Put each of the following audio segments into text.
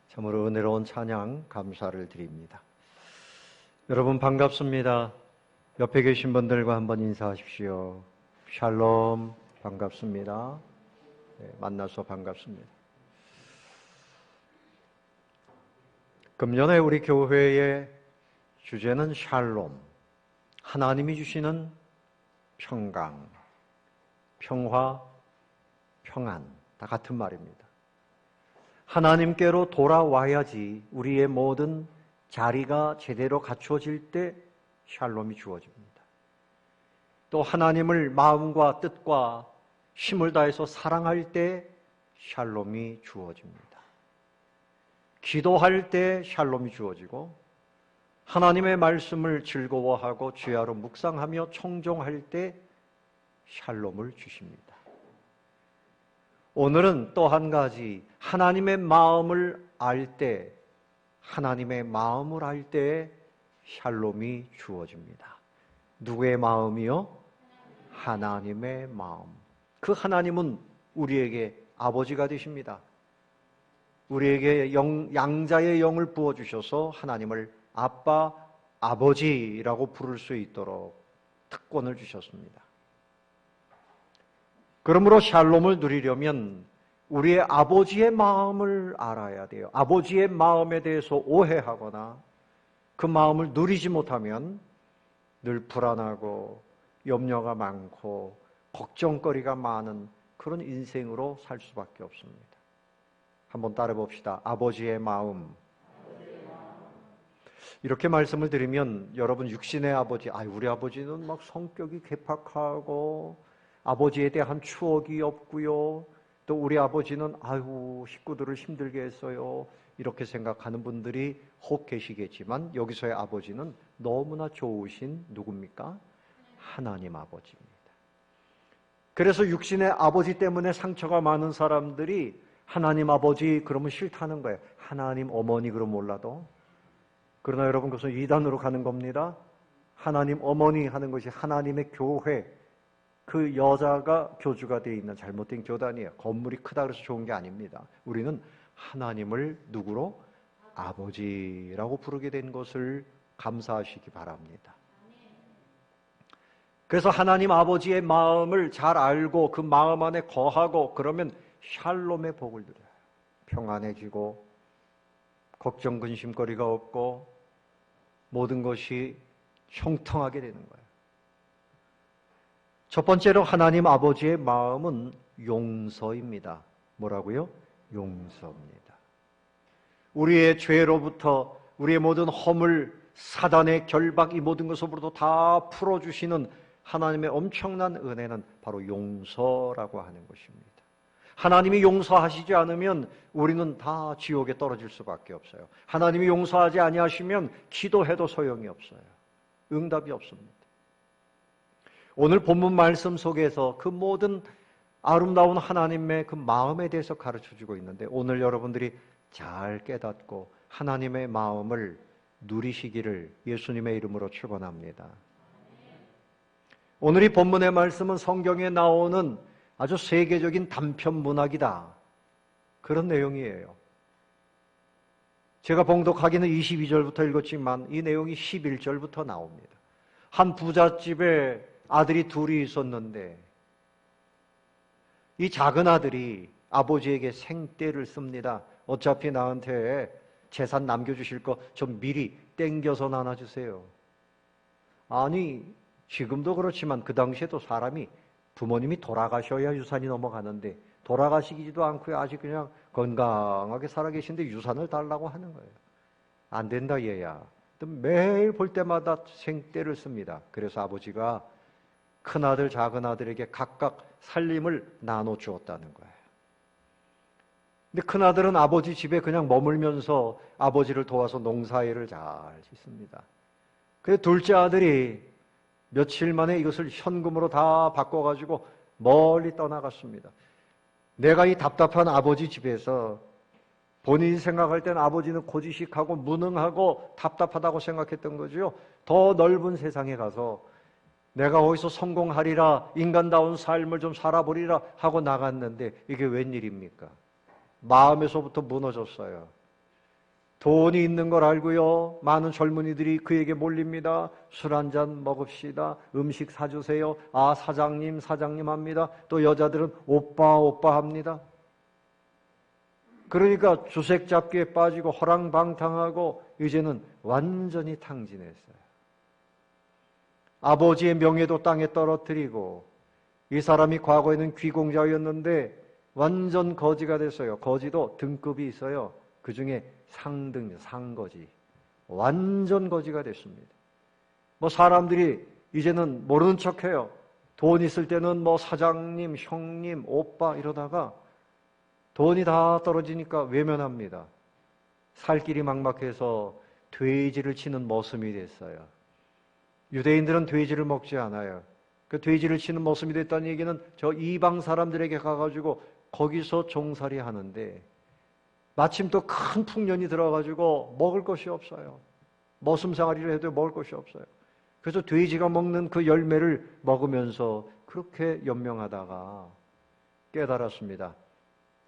참으로 은혜로운 찬양 감사를 드립니다. 여러분 반갑습니다. 옆에 계신 분들과 한번 인사하십시오. 샬롬, 반갑습니다. 네, 만나서 반갑습니다. 금년에 우리 교회의 주제는 샬롬, 하나님이 주시는 평강, 평화, 평안, 다 같은 말입니다. 하나님께로 돌아와야지 우리의 모든 자리가 제대로 갖춰질 때 샬롬이 주어집니다. 또 하나님을 마음과 뜻과 힘을 다해서 사랑할 때 샬롬이 주어집니다. 기도할 때 샬롬이 주어지고 하나님의 말씀을 즐거워하고 주야로 묵상하며 청종할 때 샬롬을 주십니다. 오늘은 또 한 가지 하나님의 마음을 알 때, 하나님의 마음을 알 때 샬롬이 주어집니다. 누구의 마음이요? 하나님의 마음. 그 하나님은 우리에게 아버지가 되십니다. 우리에게 양자의 영을 부어주셔서 하나님을 아빠, 아버지라고 부를 수 있도록 특권을 주셨습니다. 그러므로 샬롬을 누리려면 우리의 아버지의 마음을 알아야 돼요. 아버지의 마음에 대해서 오해하거나 그 마음을 누리지 못하면 늘 불안하고 염려가 많고 걱정거리가 많은 그런 인생으로 살 수밖에 없습니다. 한번 따라 봅시다. 아버지의 마음. 이렇게 말씀을 드리면 여러분 육신의 아버지, 우리 아버지는 막 성격이 괴팍하고 아버지에 대한 추억이 없고요. 또 우리 아버지는 식구들을 힘들게 했어요. 이렇게 생각하는 분들이 혹 계시겠지만 여기서의 아버지는 너무나 좋으신 누굽니까? 하나님 아버지입니다. 그래서 육신의 아버지 때문에 상처가 많은 사람들이 하나님 아버지 그러면 싫다는 거예요. 하나님 어머니 그럼 몰라도. 그러나 여러분 그것은 이단으로 가는 겁니다. 하나님 어머니 하는 것이 하나님의 교회, 그 여자가 교주가 되어 있는 잘못된 교단이에요. 건물이 크다 그래서 좋은 게 아닙니다. 우리는 하나님을 누구로? 아버지라고 부르게 된 것을 감사하시기 바랍니다. 그래서 하나님 아버지의 마음을 잘 알고 그 마음 안에 거하고 그러면 샬롬의 복을 누려요. 평안해지고 걱정 근심거리가 없고 모든 것이 형통하게 되는 거예요. 첫 번째로 하나님 아버지의 마음은 용서입니다. 뭐라고요? 용서입니다. 우리의 죄로부터 우리의 모든 허물, 사단의 결박 이 모든 것으로부터 다 풀어주시는 하나님의 엄청난 은혜는 바로 용서라고 하는 것입니다. 하나님이 용서하시지 않으면 우리는 다 지옥에 떨어질 수밖에 없어요. 하나님이 용서하지 아니하시면 기도해도 소용이 없어요. 응답이 없습니다. 오늘 본문 말씀 속에서 그 모든 아름다운 하나님의 그 마음에 대해서 가르쳐주고 있는데 오늘 여러분들이 잘 깨닫고 하나님의 마음을 누리시기를 예수님의 이름으로 축원합니다. 오늘 이 본문의 말씀은 성경에 나오는 아주 세계적인 단편 문학이다. 그런 내용이에요. 제가 봉독하기는 22절부터 읽었지만 이 내용이 11절부터 나옵니다. 한 부잣집에 아들이 둘이 있었는데 이 작은 아들이 아버지에게 생떼를 씁니다. 어차피 나한테 재산 남겨주실 거 좀 미리 땡겨서 나눠주세요. 아니 지금도 그렇지만 그 당시에도 사람이 부모님이 돌아가셔야 유산이 넘어가는데 돌아가시지도 않고요. 아직 그냥 건강하게 살아계신데 유산을 달라고 하는 거예요. 안 된다 얘야. 매일 볼 때마다 생떼를 씁니다. 그래서 아버지가 큰아들 작은아들에게 각각 살림을 나눠 주었다는 거예요. 근데 큰아들은 아버지 집에 그냥 머물면서 아버지를 도와서 농사일을 잘 짓습니다. 그래서 둘째 아들이 며칠 만에 이것을 현금으로 다 바꿔가지고 멀리 떠나갔습니다. 내가 이 답답한 아버지 집에서 본인이 생각할 때는 아버지는 고지식하고 무능하고 답답하다고 생각했던 거죠. 더 넓은 세상에 가서 내가 거기서 성공하리라, 인간다운 삶을 좀 살아보리라 하고 나갔는데 이게 웬일입니까? 마음에서부터 무너졌어요. 돈이 있는 걸 알고요. 많은 젊은이들이 그에게 몰립니다. 술 한잔 먹읍시다. 음식 사주세요. 아, 사장님, 사장님 합니다. 또 여자들은 오빠, 오빠 합니다. 그러니까 주색 잡기에 빠지고 허랑방탕하고 이제는 완전히 탕진했어요. 아버지의 명예도 땅에 떨어뜨리고 이 사람이 과거에는 귀공자였는데 완전 거지가 됐어요. 거지도 등급이 있어요. 그 중에 상등, 상거지. 완전 거지가 됐습니다. 뭐 사람들이 이제는 모르는 척해요. 돈 있을 때는 뭐 사장님, 형님, 오빠 이러다가 돈이 다 떨어지니까 외면합니다. 살 길이 막막해서 돼지를 치는 머슴이 됐어요. 유대인들은 돼지를 먹지 않아요. 그 돼지를 치는 머슴이 됐다는 얘기는 저 이방 사람들에게 가가지고 거기서 종살이 하는데 마침 또 큰 풍년이 들어가지고 먹을 것이 없어요. 머슴 생활을 해도 먹을 것이 없어요. 그래서 돼지가 먹는 그 열매를 먹으면서 그렇게 연명하다가 깨달았습니다.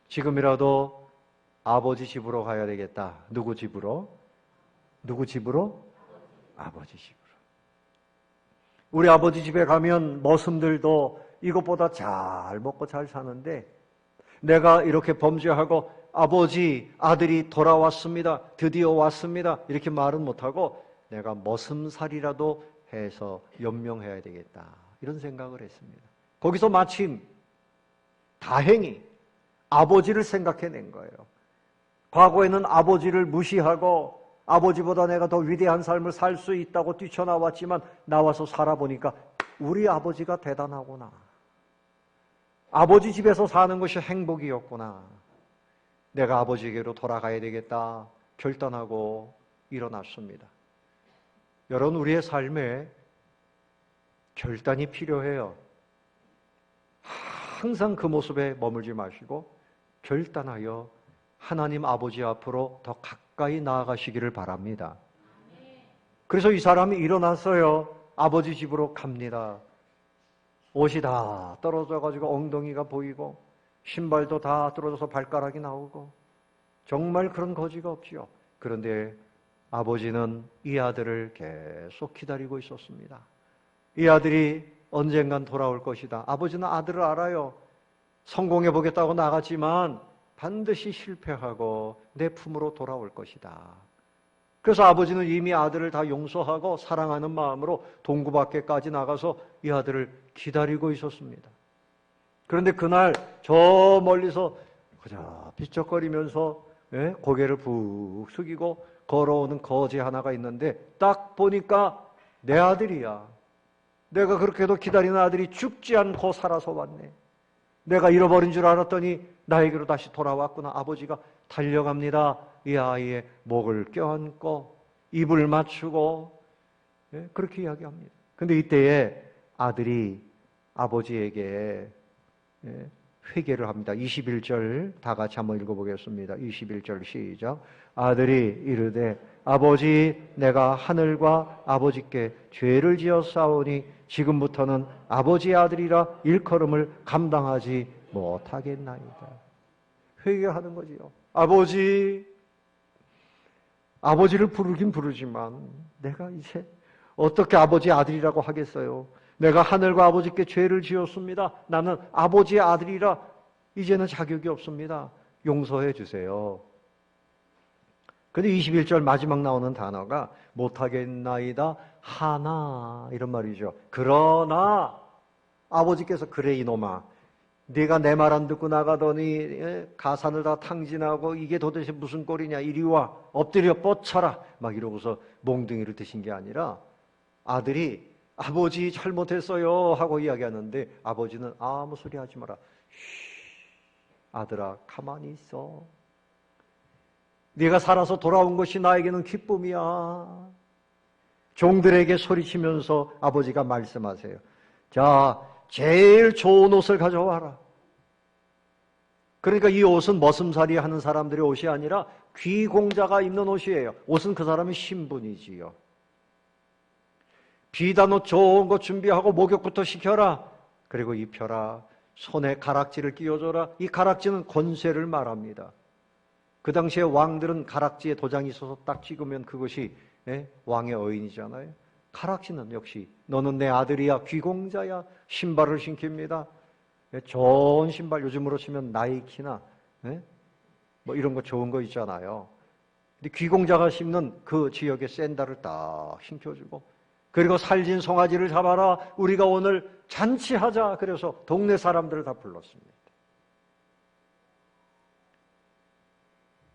지금이라도 아버지 집으로 가야 되겠다. 누구 집으로? 누구 집으로? 아버지 집으로. 우리 아버지 집에 가면 머슴들도 이것보다 잘 먹고 잘 사는데 내가 이렇게 범죄하고 아버지, 아들이 돌아왔습니다. 드디어 왔습니다. 이렇게 말은 못하고 내가 머슴살이라도 해서 연명해야 되겠다. 이런 생각을 했습니다. 거기서 마침 다행히 아버지를 생각해낸 거예요. 과거에는 아버지를 무시하고 아버지보다 내가 더 위대한 삶을 살 수 있다고 뛰쳐나왔지만 나와서 살아보니까 우리 아버지가 대단하구나. 아버지 집에서 사는 것이 행복이었구나. 내가 아버지에게로 돌아가야 되겠다 결단하고 일어났습니다. 여러분, 우리의 삶에 결단이 필요해요. 항상 그 모습에 머물지 마시고 결단하여 하나님 아버지 앞으로 더 가까이 나아가시기를 바랍니다. 그래서 이 사람이 일어났어요. 아버지 집으로 갑니다. 옷이 다 떨어져가지고 엉덩이가 보이고 신발도 다 떨어져서 발가락이 나오고 정말 그런 거지가 없지요. 그런데 아버지는 이 아들을 계속 기다리고 있었습니다. 이 아들이 언젠간 돌아올 것이다. 아버지는 아들을 알아요. 성공해 보겠다고 나갔지만 반드시 실패하고 내 품으로 돌아올 것이다. 그래서 아버지는 이미 아들을 다 용서하고 사랑하는 마음으로 동구 밖에까지 나가서 이 아들을 기다리고 있었습니다. 그런데 그날 저 멀리서 그저 비쩍거리면서 고개를 푹 숙이고 걸어오는 거지 하나가 있는데 딱 보니까 내 아들이야. 내가 그렇게도 기다리는 아들이 죽지 않고 살아서 왔네. 내가 잃어버린 줄 알았더니 나에게로 다시 돌아왔구나. 아버지가 달려갑니다. 이 아이의 목을 껴안고 입을 맞추고 그렇게 이야기합니다. 근데 이때에 아들이 아버지에게 회개를 합니다. 21절 다 같이 한번 읽어보겠습니다. 21절 시작. 아들이 이르되 아버지, 내가 하늘과 아버지께 죄를 지었사오니 지금부터는 아버지의 아들이라 일컬음을 감당하지 못하겠나이다. 회개하는 거지요. 아버지를 부르긴 부르지만 내가 이제 어떻게 아버지의 아들이라고 하겠어요? 내가 하늘과 아버지께 죄를 지었습니다. 나는 아버지의 아들이라 이제는 자격이 없습니다. 용서해 주세요. 근데 21절 마지막 나오는 단어가 못하겠나이다 하나 이런 말이죠. 그러나 아버지께서 그래 이놈아, 네가 내 말 안 듣고 나가더니 가산을 다 탕진하고 이게 도대체 무슨 꼴이냐, 이리 와 엎드려 뻗쳐라 막 이러고서 몽둥이를 드신 게 아니라 아들이 아버지 잘못했어요 하고 이야기하는데 아버지는 아무 소리 하지 마라. 아들아 가만히 있어. 네가 살아서 돌아온 것이 나에게는 기쁨이야. 종들에게 소리치면서 아버지가 말씀하세요. 자, 제일 좋은 옷을 가져와라. 그러니까 이 옷은 머슴살이 하는 사람들의 옷이 아니라 귀공자가 입는 옷이에요. 옷은 그 사람의 신분이지요. 비단 옷 좋은 거 준비하고 목욕부터 시켜라. 그리고 입혀라. 손에 가락지를 끼워줘라. 이 가락지는 권세를 말합니다. 그 당시에 왕들은 가락지에 도장이 있어서 딱 찍으면 그것이 왕의 어인이잖아요. 가락지는 역시 너는 내 아들이야, 귀공자야, 신발을 신깁니다. 좋은 신발, 요즘으로 치면 나이키나 뭐 이런 거 좋은 거 있잖아요. 근데 귀공자가 신는 그 지역의 샌들을 딱 신겨주고, 그리고 살진 송아지를 잡아라, 우리가 오늘 잔치하자. 그래서 동네 사람들을 다 불렀습니다.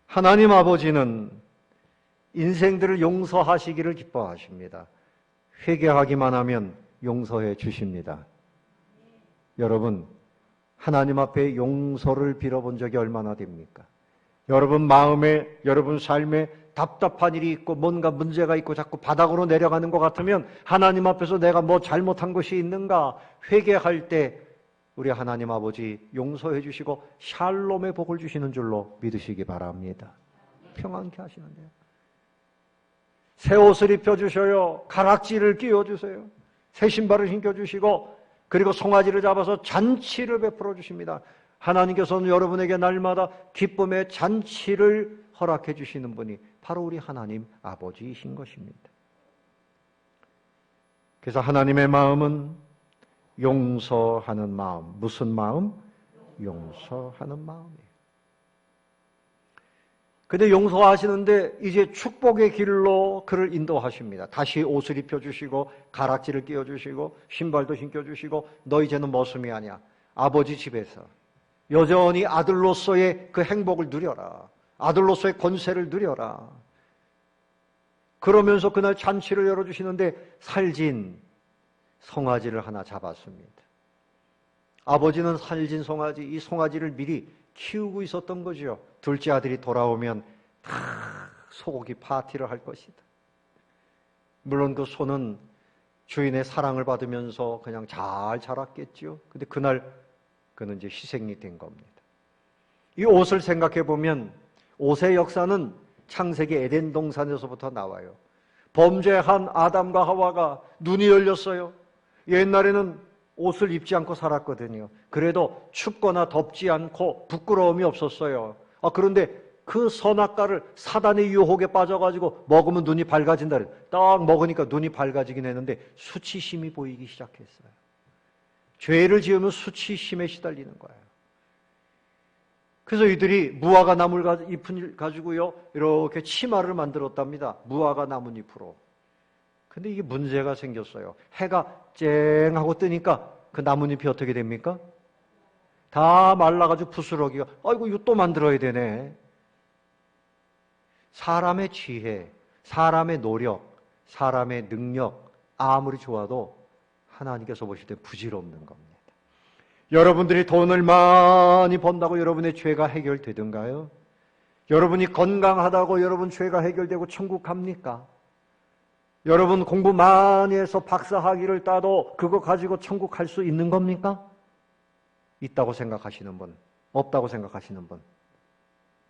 하나님 아버지는 인생들을 용서하시기를 기뻐하십니다. 회개하기만 하면 용서해 주십니다. 여러분, 하나님 앞에 용서를 빌어본 적이 얼마나 됩니까? 여러분 마음에, 여러분 삶에 답답한 일이 있고 뭔가 문제가 있고 자꾸 바닥으로 내려가는 것 같으면 하나님 앞에서 내가 뭐 잘못한 것이 있는가 회개할 때 우리 하나님 아버지 용서해 주시고 샬롬의 복을 주시는 줄로 믿으시기 바랍니다. 평안케 하시는데요. 새 옷을 입혀주셔요. 가락지를 끼워주세요. 새 신발을 신겨주시고, 그리고 송아지를 잡아서 잔치를 베풀어 주십니다. 하나님께서는 여러분에게 날마다 기쁨의 잔치를 허락해 주시는 분이 바로 우리 하나님 아버지이신 것입니다. 그래서 하나님의 마음은 용서하는 마음. 무슨 마음? 용서하는 마음이에요. 근데 용서하시는데 이제 축복의 길로 그를 인도하십니다. 다시 옷을 입혀주시고 가락지를 끼워주시고 신발도 신겨주시고 너 이제는 머슴이 아니야. 아버지 집에서 여전히 아들로서의 그 행복을 누려라. 아들로서의 권세를 누려라. 그러면서 그날 잔치를 열어주시는데 살진 송아지를 하나 잡았습니다. 아버지는 살진 송아지, 이 송아지를 미리 키우고 있었던 거죠. 둘째 아들이 돌아오면 다 소고기 파티를 할 것이다. 물론 그 소는 주인의 사랑을 받으면서 그냥 잘 자랐겠죠. 근데 그날 그는 이제 희생이 된 겁니다. 이 옷을 생각해 보면 옷의 역사는 창세기 에덴 동산에서부터 나와요. 범죄한 아담과 하와가 눈이 열렸어요. 옛날에는 옷을 입지 않고 살았거든요. 그래도 춥거나 덥지 않고 부끄러움이 없었어요. 그런데 그 선악과를 사단의 유혹에 빠져가지고 먹으면 눈이 밝아진다. 딱 먹으니까 눈이 밝아지긴 했는데 수치심이 보이기 시작했어요. 죄를 지으면 수치심에 시달리는 거예요. 그래서 이들이 무화과 나물 잎을 가지고요 이렇게 치마를 만들었답니다. 무화과 나뭇잎으로. 근데 이게 문제가 생겼어요. 해가 쨍하고 뜨니까 그 나뭇잎이 어떻게 됩니까? 다 말라가지고 부스러기가, 아이고 이거 또 만들어야 되네. 사람의 지혜, 사람의 노력, 사람의 능력 아무리 좋아도 하나님께서 보실 때 부질없는 겁니다. 여러분들이 돈을 많이 번다고 여러분의 죄가 해결되던가요? 여러분이 건강하다고 여러분 죄가 해결되고 천국 갑니까? 여러분 공부 많이 해서 박사학위를 따도 그거 가지고 천국 갈 수 있는 겁니까? 있다고 생각하시는 분, 없다고 생각하시는 분,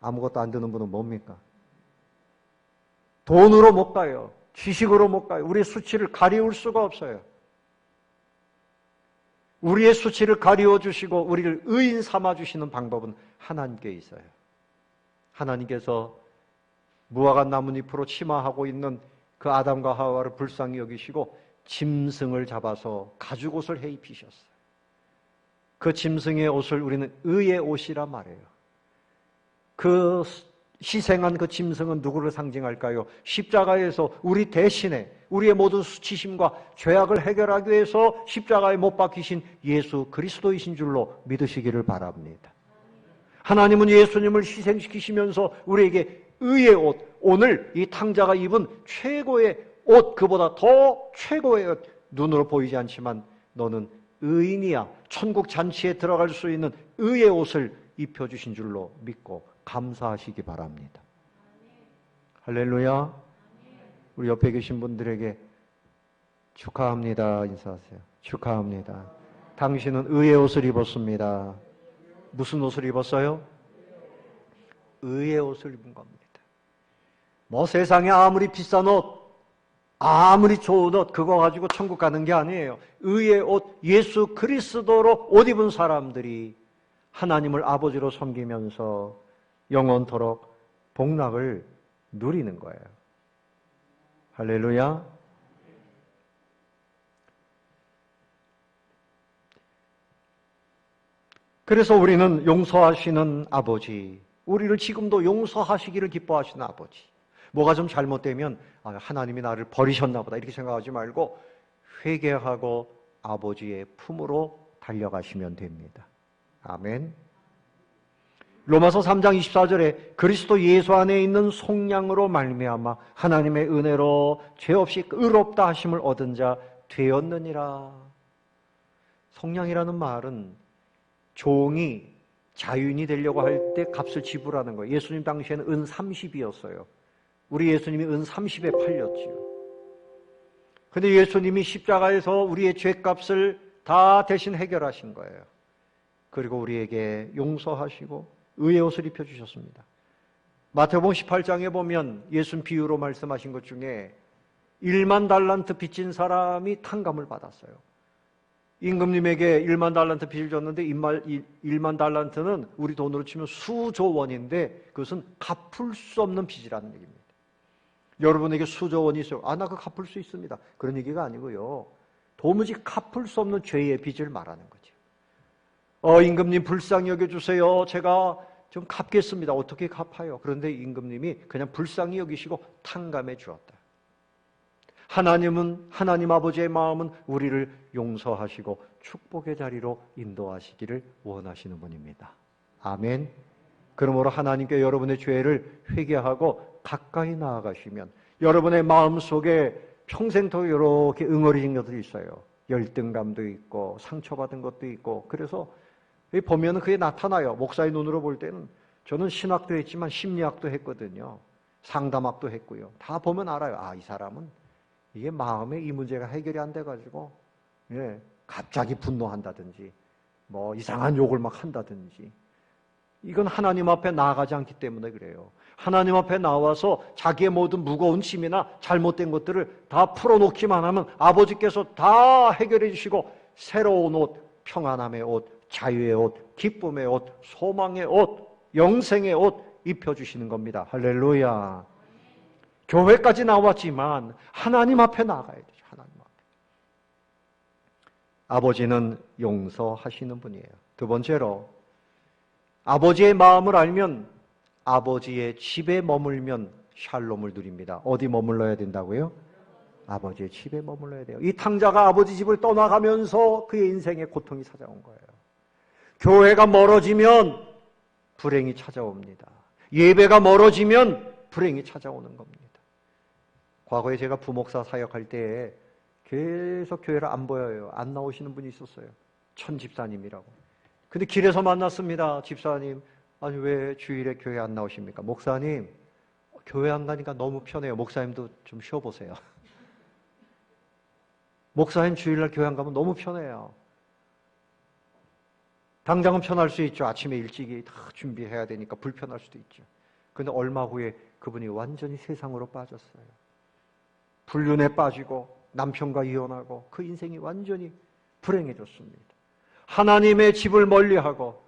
아무것도 안 되는 분은 뭡니까? 돈으로 못 가요. 지식으로 못 가요. 우리의 수치를 가리울 수가 없어요. 우리의 수치를 가리워 주시고 우리를 의인 삼아 주시는 방법은 하나님께 있어요. 하나님께서 무화과 나뭇잎으로 치마하고 있는 그 아담과 하와를 불쌍히 여기시고 짐승을 잡아서 가죽옷을 해 입히셨어요. 그 짐승의 옷을 우리는 의의 옷이라 말해요. 그 희생한 그 짐승은 누구를 상징할까요? 십자가에서 우리 대신에 우리의 모든 수치심과 죄악을 해결하기 위해서 십자가에 못 박히신 예수 그리스도이신 줄로 믿으시기를 바랍니다. 하나님은 예수님을 희생시키시면서 우리에게 의의 옷, 오늘 이 탕자가 입은 최고의 옷, 그보다 더 최고의 옷, 눈으로 보이지 않지만 너는 의인이야, 천국 잔치에 들어갈 수 있는 의의 옷을 입혀주신 줄로 믿고 감사하시기 바랍니다. 할렐루야. 우리 옆에 계신 분들에게 축하합니다 인사하세요. 축하합니다. 당신은 의의 옷을 입었습니다. 무슨 옷을 입었어요? 의의 옷을 입은 겁니다. 뭐 세상에 아무리 비싼 옷, 아무리 좋은 옷 그거 가지고 천국 가는 게 아니에요. 의의 옷, 예수 그리스도로 옷 입은 사람들이 하나님을 아버지로 섬기면서 영원토록 복락을 누리는 거예요. 할렐루야. 그래서 우리는 용서하시는 아버지, 우리를 지금도 용서하시기를 기뻐하시는 아버지. 뭐가 좀 잘못되면 하나님이 나를 버리셨나 보다 이렇게 생각하지 말고 회개하고 아버지의 품으로 달려가시면 됩니다. 아멘. 로마서 3장 24절에 그리스도 예수 안에 있는 속량으로 말미암아 하나님의 은혜로 죄 없이 의롭다 하심을 얻은 자 되었느니라. 속량이라는 말은 종이 자유인이 되려고 할 때 값을 지불하는 거예요. 예수님 당시에는 은 30이었어요. 우리 예수님이 은 30에 팔렸지요. 근데 예수님이 십자가에서 우리의 죄값을 다 대신 해결하신 거예요. 그리고 우리에게 용서하시고 의의 옷을 입혀주셨습니다. 마태복음 18장에 보면 예수님 비유로 말씀하신 것 중에 1만 달란트 빚진 사람이 탕감을 받았어요. 임금님에게 1만 달란트 빚을 줬는데 1만 달란트는 우리 돈으로 치면 수조 원인데 그것은 갚을 수 없는 빚이라는 얘기입니다. 여러분에게 수조 원이 있어요. 나 그거 갚을 수 있습니다. 그런 얘기가 아니고요. 도무지 갚을 수 없는 죄의 빚을 말하는 거죠. 임금님 불쌍히 여겨주세요. 제가 좀 갚겠습니다. 어떻게 갚아요? 그런데 임금님이 그냥 불쌍히 여기시고 탕감해 주었다. 하나님 아버지의 마음은 우리를 용서하시고 축복의 자리로 인도하시기를 원하시는 분입니다. 아멘. 그러므로 하나님께 여러분의 죄를 회개하고 가까이 나아가시면 여러분의 마음속에 평생토록 이렇게 응어리진 것들이 있어요. 열등감도 있고 상처받은 것도 있고 그래서 보면 그게 나타나요. 목사의 눈으로 볼 때는 저는 신학도 했지만 심리학도 했거든요. 상담학도 했고요. 다 보면 알아요. 이 사람은 이게 마음에 이 문제가 해결이 안 돼가지고 갑자기 분노한다든지 뭐 이상한 욕을 막 한다든지 이건 하나님 앞에 나아가지 않기 때문에 그래요. 하나님 앞에 나와서 자기의 모든 무거운 짐이나 잘못된 것들을 다 풀어놓기만 하면 아버지께서 다 해결해 주시고 새로운 옷, 평안함의 옷, 자유의 옷, 기쁨의 옷, 소망의 옷, 영생의 옷 입혀주시는 겁니다. 할렐루야. 교회까지 나왔지만 하나님 앞에 나가야 되죠. 하나님 앞에. 아버지는 용서하시는 분이에요. 두 번째로 아버지의 마음을 알면 아버지의 집에 머물면 샬롬을 누립니다. 어디 머물러야 된다고요? 아버지의 집에 머물러야 돼요. 이 탕자가 아버지 집을 떠나가면서 그의 인생에 고통이 찾아온 거예요. 교회가 멀어지면 불행이 찾아옵니다. 예배가 멀어지면 불행이 찾아오는 겁니다. 과거에 제가 부목사 사역할 때 계속 교회를 안 보여요. 안 나오시는 분이 있었어요. 천 집사님이라고. 근데 길에서 만났습니다. 집사님, 아니 왜 주일에 교회 안 나오십니까? 목사님, 교회 안 가니까 너무 편해요. 목사님도 좀 쉬어보세요. 목사님 주일날 교회 안 가면 너무 편해요. 당장은 편할 수 있죠. 아침에 일찍이 다 준비해야 되니까 불편할 수도 있죠. 근데 얼마 후에 그분이 완전히 세상으로 빠졌어요. 불륜에 빠지고 남편과 이혼하고 그 인생이 완전히 불행해졌습니다. 하나님의 집을 멀리하고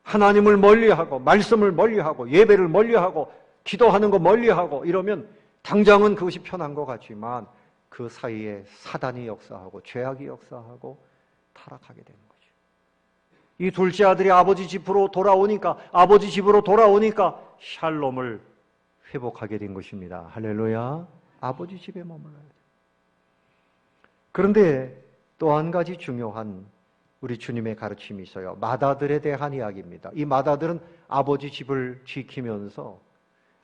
하나님을 멀리하고 말씀을 멀리하고 예배를 멀리하고 기도하는 거 멀리하고 이러면 당장은 그것이 편한 것 같지만 그 사이에 사단이 역사하고 죄악이 역사하고 타락하게 되는 거죠. 이 둘째 아들이 아버지 집으로 돌아오니까 샬롬을 회복하게 된 것입니다. 할렐루야. 아버지 집에 머물러야 돼요. 그런데 또 한 가지 중요한 우리 주님의 가르침이 있어요. 맏아들에 대한 이야기입니다. 이 맏아들은 아버지 집을 지키면서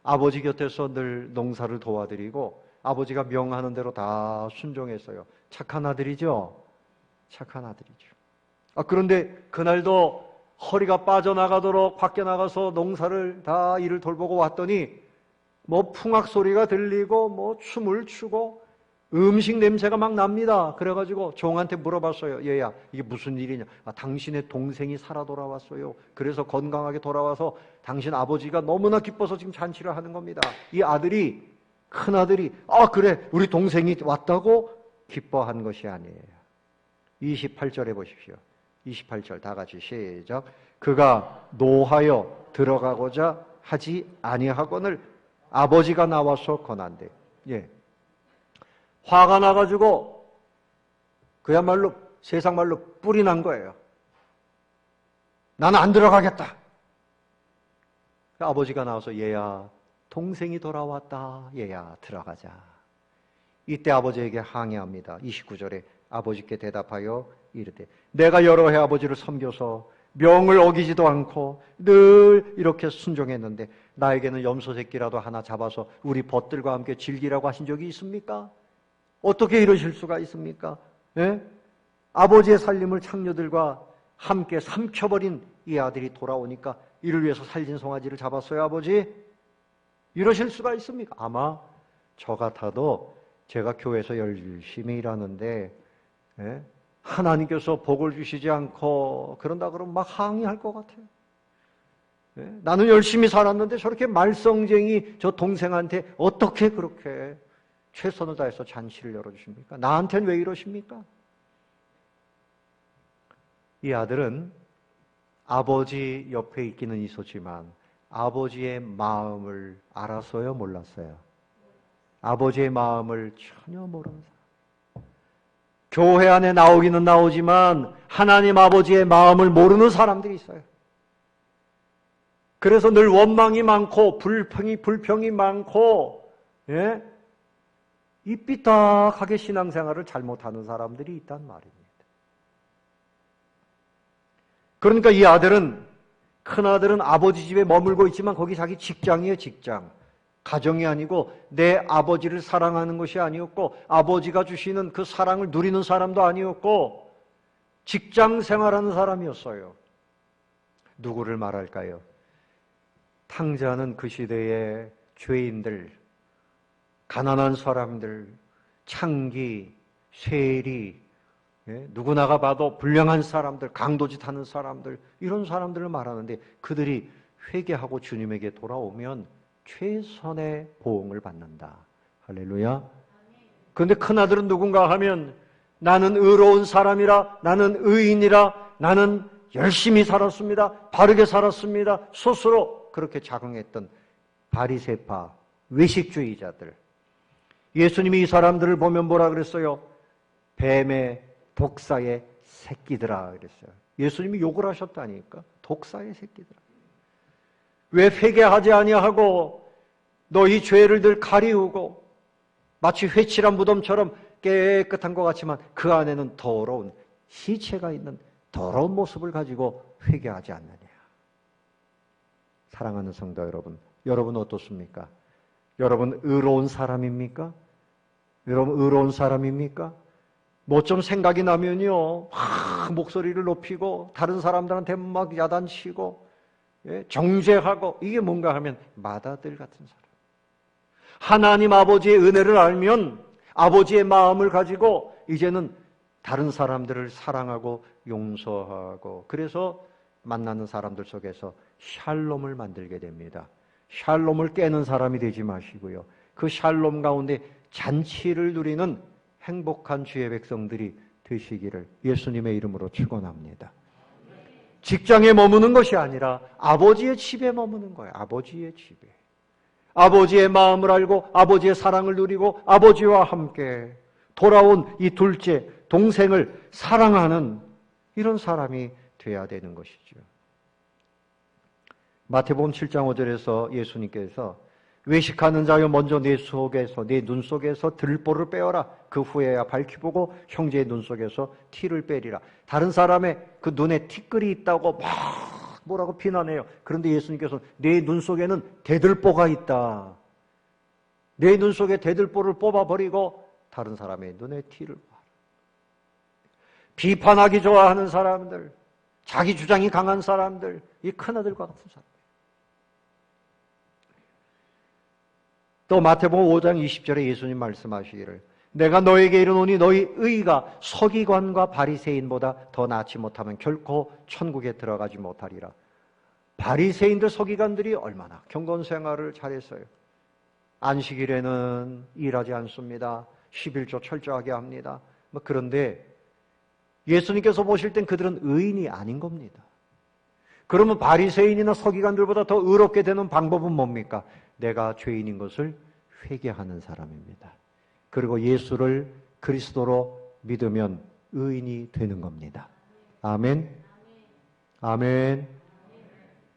아버지 곁에서 늘 농사를 도와드리고 아버지가 명하는 대로 다 순종했어요. 착한 아들이죠? 착한 아들이죠. 그런데 그날도 허리가 빠져나가도록 밖에 나가서 농사를 다 일을 돌보고 왔더니 뭐 풍악 소리가 들리고 뭐 춤을 추고 음식 냄새가 막 납니다. 그래가지고 종한테 물어봤어요. 얘야, 이게 무슨 일이냐? 당신의 동생이 살아 돌아왔어요. 그래서 건강하게 돌아와서 당신 아버지가 너무나 기뻐서 지금 잔치를 하는 겁니다. 이 아들이, 큰 아들이 그래, 우리 동생이 왔다고 기뻐한 것이 아니에요. 28절에 보십시오. 28절 다 같이 시작. 그가 노하여 들어가고자 하지 아니하거늘 아버지가 나와서 권한대. 예. 화가 나가지고 그야말로 세상 말로 뿔이 난 거예요. 나는 안 들어가겠다. 아버지가 나와서 얘야 동생이 돌아왔다. 얘야 들어가자. 이때 아버지에게 항의합니다. 29절에 아버지께 대답하여 이르되 내가 여러 해 아버지를 섬겨서 명을 어기지도 않고 늘 이렇게 순종했는데 나에게는 염소 새끼라도 하나 잡아서 우리 벗들과 함께 즐기라고 하신 적이 있습니까? 어떻게 이러실 수가 있습니까? 예? 아버지의 살림을 창녀들과 함께 삼켜버린 이 아들이 돌아오니까 이를 위해서 살진 송아지를 잡았어요, 아버지? 이러실 수가 있습니까? 아마 저 같아도 제가 교회에서 열심히 일하는데 예? 하나님께서 복을 주시지 않고 그런다 그러면 막 항의할 것 같아요. 예? 나는 열심히 살았는데 저렇게 말썽쟁이 저 동생한테 어떻게 그렇게 최선을 다해서 잔치를 열어주십니까? 나한테는 왜 이러십니까? 이 아들은 아버지 옆에 있기는 있었지만 아버지의 마음을 알았어요? 몰랐어요? 아버지의 마음을 전혀 모르는 사람. 교회 안에 나오기는 나오지만 하나님 아버지의 마음을 모르는 사람들이 있어요. 그래서 늘 원망이 많고 불평이 많고 예? 이 삐딱하게 신앙생활을 잘못하는 사람들이 있단 말입니다. 그러니까 이 아들은 큰아들은 아버지 집에 머물고 있지만 거기 자기 직장이에요. 직장. 가정이 아니고 내 아버지를 사랑하는 것이 아니었고 아버지가 주시는 그 사랑을 누리는 사람도 아니었고 직장 생활하는 사람이었어요. 누구를 말할까요? 탕자는 그 시대의 죄인들, 가난한 사람들, 창기, 세리, 누구나가 봐도 불량한 사람들, 강도짓 하는 사람들, 이런 사람들을 말하는데 그들이 회개하고 주님에게 돌아오면 최선의 보응을 받는다. 할렐루야. 그런데 큰아들은 누군가 하면 나는 의로운 사람이라, 나는 의인이라, 나는 열심히 살았습니다. 바르게 살았습니다. 스스로 그렇게 자긍했던 바리새파, 외식주의자들. 예수님이 이 사람들을 보면 뭐라 그랬어요? 뱀의 독사의 새끼들아 그랬어요. 예수님이 욕을 하셨다니까. 독사의 새끼들아. 왜 회개하지 아니하고 너희 죄를 늘 가리우고 마치 회칠한 무덤처럼 깨끗한 것 같지만 그 안에는 더러운 시체가 있는 더러운 모습을 가지고 회개하지 않느냐. 사랑하는 성도 여러분, 여러분 어떻습니까? 여러분 의로운 사람입니까? 여러분 의로운 사람입니까? 뭐 좀 생각이 나면요 막 목소리를 높이고 다른 사람들한테 막 야단치고 정죄하고 이게 뭔가 하면 마다들 같은 사람. 하나님 아버지의 은혜를 알면 아버지의 마음을 가지고 이제는 다른 사람들을 사랑하고 용서하고 그래서 만나는 사람들 속에서 샬롬을 만들게 됩니다. 샬롬을 깨는 사람이 되지 마시고요. 그 샬롬 가운데 잔치를 누리는 행복한 주의 백성들이 되시기를 예수님의 이름으로 축원합니다. 직장에 머무는 것이 아니라 아버지의 집에 머무는 거예요. 아버지의 집에. 아버지의 마음을 알고 아버지의 사랑을 누리고 아버지와 함께 돌아온 이 둘째 동생을 사랑하는 이런 사람이 돼야 되는 것이죠. 마태복음 7장 5절에서 예수님께서 외식하는 자여 먼저 내 속에서 내 눈 속에서 들보를 빼어라. 그 후에야 밝히 보고 형제의 눈 속에서 티를 빼리라. 다른 사람의 그 눈에 티끌이 있다고 막 뭐라고 비난해요. 그런데 예수님께서 내 눈 속에는 대들보가 있다. 내 눈 속에 대들보를 뽑아버리고 다른 사람의 눈에 티를 봐라. 비판하기 좋아하는 사람들, 자기 주장이 강한 사람들, 이 큰아들과 같은 사람. 또 마태복음 5장 20절에 예수님 말씀하시기를 내가 너에게 이르노니 너희 의가 서기관과 바리새인보다 더 낫지 못하면 결코 천국에 들어가지 못하리라. 바리새인들 서기관들이 얼마나 경건생활을 잘했어요. 안식일에는 일하지 않습니다. 11조 철저하게 합니다. 그런데 예수님께서 보실 땐 그들은 의인이 아닌 겁니다. 그러면 바리새인이나 서기관들보다 더 의롭게 되는 방법은 뭡니까? 내가 죄인인 것을 회개하는 사람입니다. 그리고 예수를 그리스도로 믿으면 의인이 되는 겁니다. 아멘. 아멘.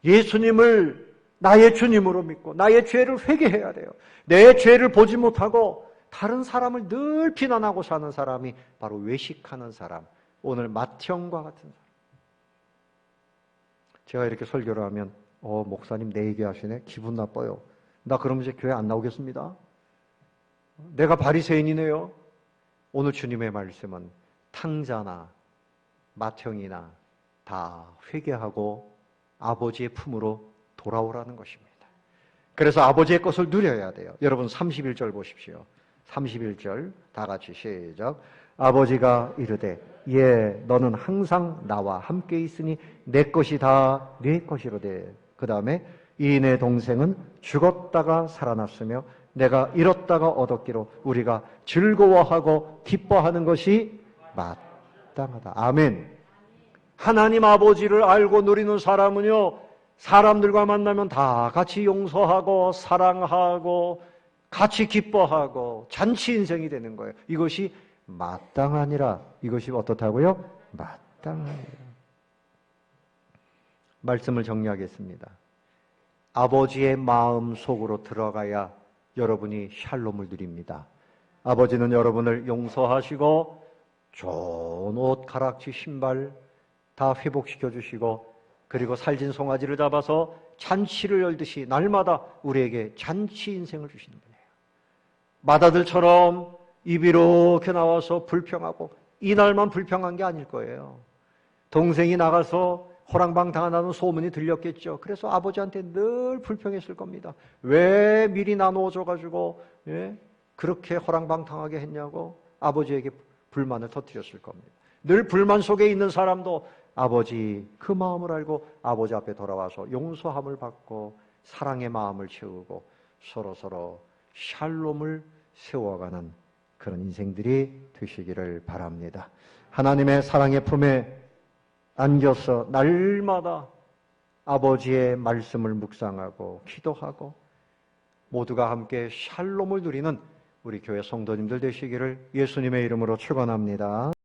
예수님을 나의 주님으로 믿고 나의 죄를 회개해야 돼요. 내 죄를 보지 못하고 다른 사람을 늘 비난하고 사는 사람이 바로 외식하는 사람, 오늘 맏형과 같은 사람. 제가 이렇게 설교를 하면 목사님 내 얘기하시네? 기분 나빠요. 나 그럼 이제 교회 안 나오겠습니다. 내가 바리새인이네요. 오늘 주님의 말씀은 탕자나 맏형이나 다 회개하고 아버지의 품으로 돌아오라는 것입니다. 그래서 아버지의 것을 누려야 돼요. 여러분 31절 보십시오. 31절 다 같이 시작. 아버지가 이르되 예 너는 항상 나와 함께 있으니 내 것이 다 네 것이로되 그 다음에 이 내 동생은 죽었다가 살아났으며 내가 잃었다가 얻었기로 우리가 즐거워하고 기뻐하는 것이 마땅하다. 아멘. 하나님 아버지를 알고 누리는 사람은요, 사람들과 만나면 다 같이 용서하고 사랑하고 같이 기뻐하고 잔치 인생이 되는 거예요. 이것이 마땅하니라. 이것이 어떻다고요? 마땅하니라. 말씀을 정리하겠습니다. 아버지의 마음 속으로 들어가야 여러분이 샬롬을 누립니다. 아버지는 여러분을 용서하시고 좋은 옷, 가락지, 신발 다 회복시켜 주시고 그리고 살진 송아지를 잡아서 잔치를 열듯이 날마다 우리에게 잔치 인생을 주시는 분이에요. 마다들처럼 입이 이렇게 나와서 불평하고 이날만 불평한 게 아닐 거예요. 동생이 나가서 호랑방 당한다는 소문이 들렸겠죠. 그래서 아버지한테 늘 불평했을 겁니다. 왜 미리 나누어줘가지고 그렇게 호랑방 당하게 했냐고 아버지에게 불만을 터뜨렸을 겁니다. 늘 불만 속에 있는 사람도 아버지 그 마음을 알고 아버지 앞에 돌아와서 용서함을 받고 사랑의 마음을 채우고 서로서로 샬롬을 세워가는 그런 인생들이 되시기를 바랍니다. 하나님의 사랑의 품에 안겨서 날마다 아버지의 말씀을 묵상하고 기도하고 모두가 함께 샬롬을 누리는 우리 교회 성도님들 되시기를 예수님의 이름으로 축원합니다.